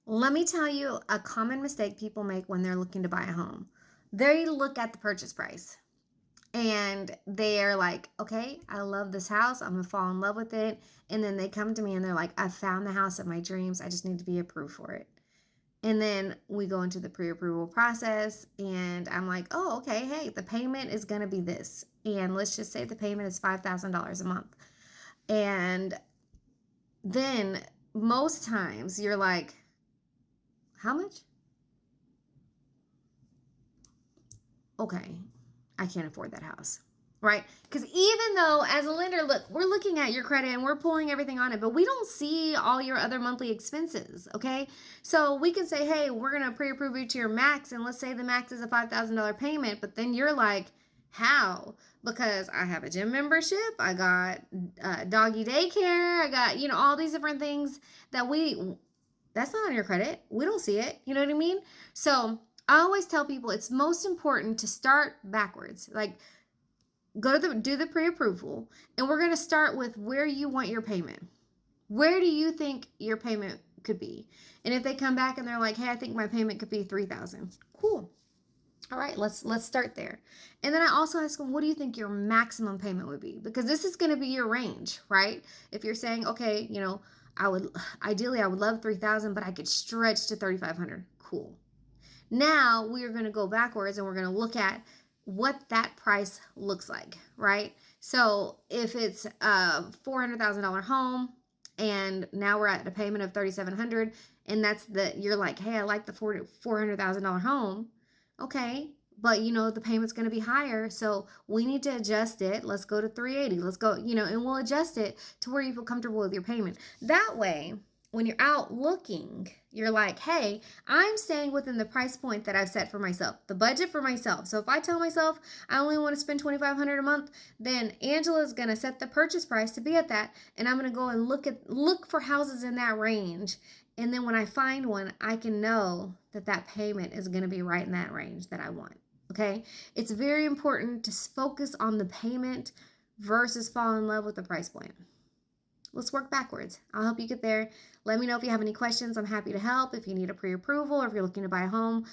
Let me tell you a common mistake people make when they're looking to buy a home. They look at the purchase price and they're like, okay, I love this house. I'm going to fall in love with it. And then they come to me and they're like, I found the house of my dreams. I just need to be approved for it. And then we go into the pre-approval process and I'm like, oh, okay, hey, the payment is going to be this. And let's just say the payment is $5,000 a month. And then most times you're like, how much? Okay, I can't afford that house. Right? Because even though, as a lender, look, we're looking at your credit and we're pulling everything on it, but we don't see all your other monthly expenses. Okay. So we can say, hey, we're going to pre approve you to your max. And let's say the max is a $5,000 payment, but then you're like, how? Because I have a gym membership, I got doggy daycare, I got, all these different things that's not on your credit. We don't see it. You know what I mean? So I always tell people it's most important to start backwards. Like, do the pre-approval, and we're going to start with where you want your payment. Where do you think your payment could be? And if they come back and they're like, hey, I think my payment could be $3,000. Cool. All right, let's start there. And then I also ask them, what do you think your maximum payment would be? Because this is going to be your range, right? If you're saying, okay, I would love 3,000, but I could stretch to 3,500. Cool. Now we are going to go backwards and we're going to look at what that price looks like, right? So if it's a $400,000 home and now we're at a payment of $3,700 and you're like, hey, I like the $400,000 home. Okay, but the payment's going to be higher, so we need to adjust it. Let's go to 380. Let's go, and we'll adjust it to where you feel comfortable with your payment. That way, when you're out looking, you're like, hey, I'm staying within the price point that I've set for myself, the budget for myself. So if I tell myself I only want to spend $2,500 a month, then Angela's going to set the purchase price to be at that, and I'm going to go and look for houses in that range. And then when I find one, I can know that payment is going to be right in that range that I want. Okay? It's very important to focus on the payment versus fall in love with the price point. Let's work backwards. I'll help you get there. Let me know if you have any questions. I'm happy to help. If you need a pre-approval or if you're looking to buy a home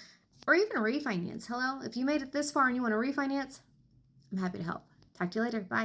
or even a refinance. Hello? If you made it this far and you want to refinance, I'm happy to help. Talk to you later. Bye.